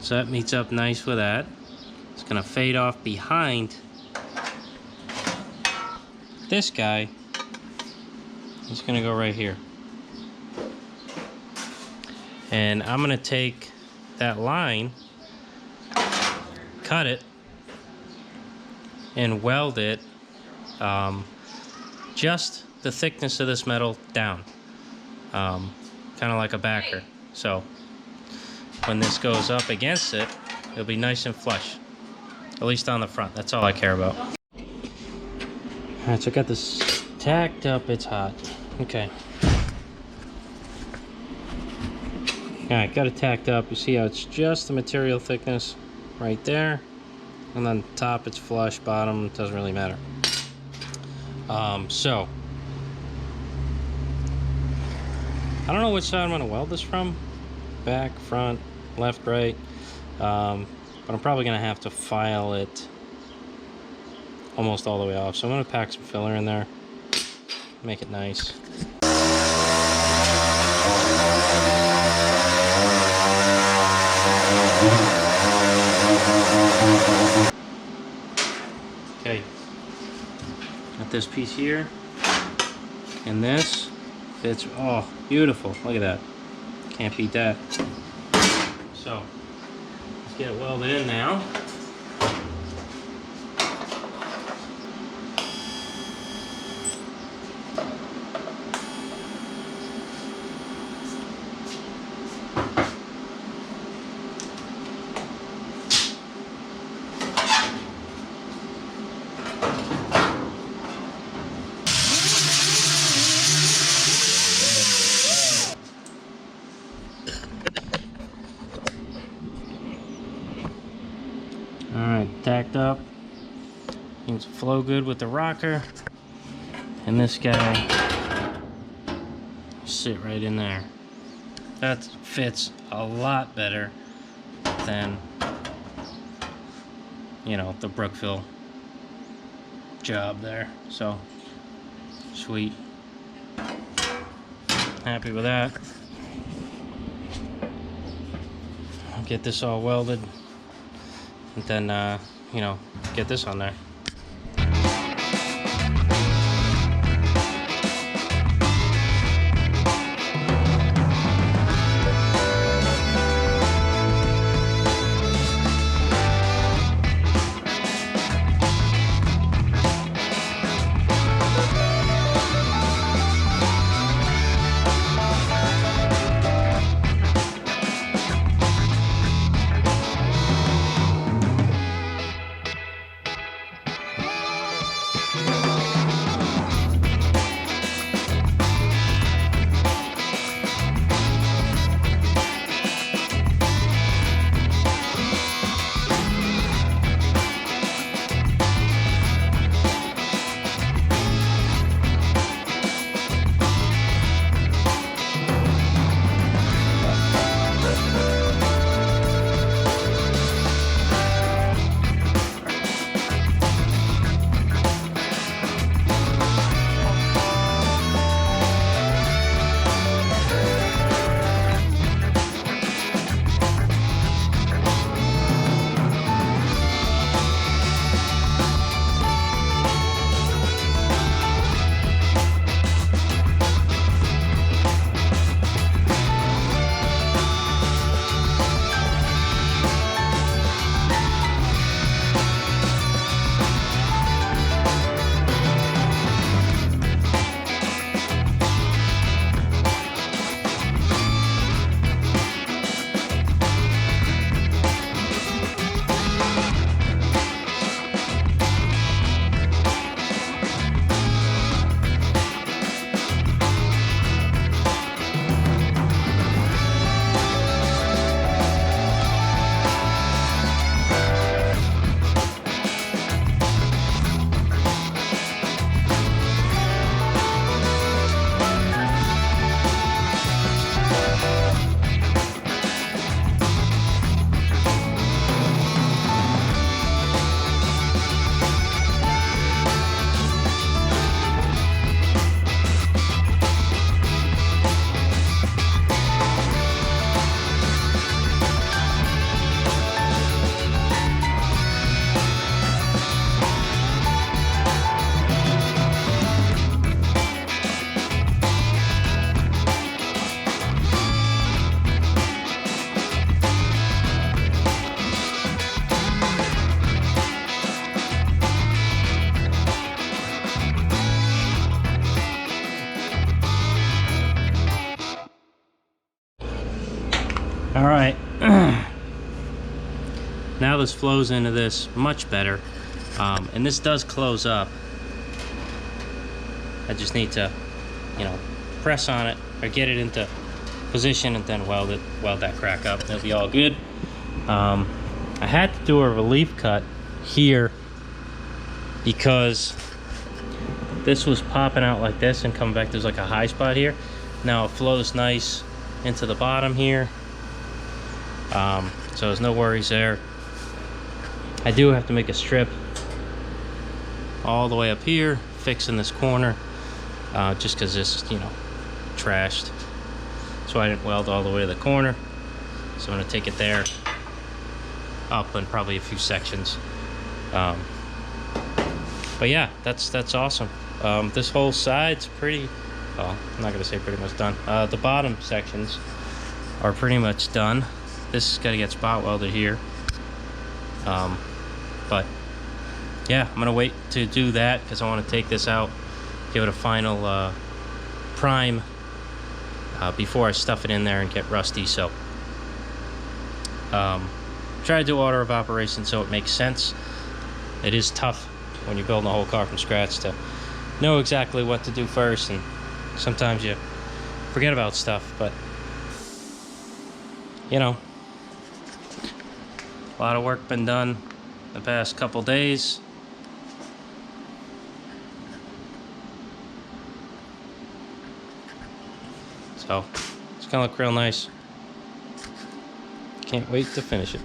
So that meets up nice with that. It's gonna fade off behind this guy. It's gonna go right here. And I'm gonna take that line, cut it, and weld it just the thickness of this metal down, kind of like a backer. So when this goes up against it, it'll be nice and flush, at least on the front. That's all I care about. Alright, so I got this tacked up. It's hot. Okay. Alright, got it tacked up. You see how it's just the material thickness right there, and on top it's flush, bottom it doesn't really matter. So I don't know which side I'm going to weld this from, back, front, left, right, but I'm probably going to have to file it almost all the way off. So I'm going to pack some filler in there, make it nice. Okay, got this piece here, and this fits. Oh, beautiful! Look at that. Can't beat that. So let's get it welded in now. Alright, tacked up. Seems to flow good with the rocker. And this guy sit right in there. That fits a lot better than, you know, the Brookville job there. So sweet. Happy with that. get this all welded, and then you know, get this on there. All right, now this flows into this much better, and this does close up. I just need to, you know, press on it or get it into position and then weld that crack up. It'll be all good. I had to do a relief cut here because this was popping out like this and coming back. There's like a high spot here. Now it flows nice into the bottom here. So there's no worries there. I do have to make a strip all the way up here, fixing this corner, just because this, you know, trashed. So I didn't weld all the way to the corner. So I'm gonna take it there, up in probably a few sections. But yeah, that's awesome. This whole side's pretty, well, I'm not gonna say pretty much done. The bottom sections are pretty much done. This is gonna get spot welded here. But yeah, I'm gonna wait to do that because I want to take this out, give it a final prime before I stuff it in there and get rusty. So try to do order of operation so it makes sense. It is tough when you're building a whole car from scratch to know exactly what to do first, and sometimes you forget about stuff, but you know, a lot of work been done the past couple days. So it's gonna look real nice. Can't wait to finish it.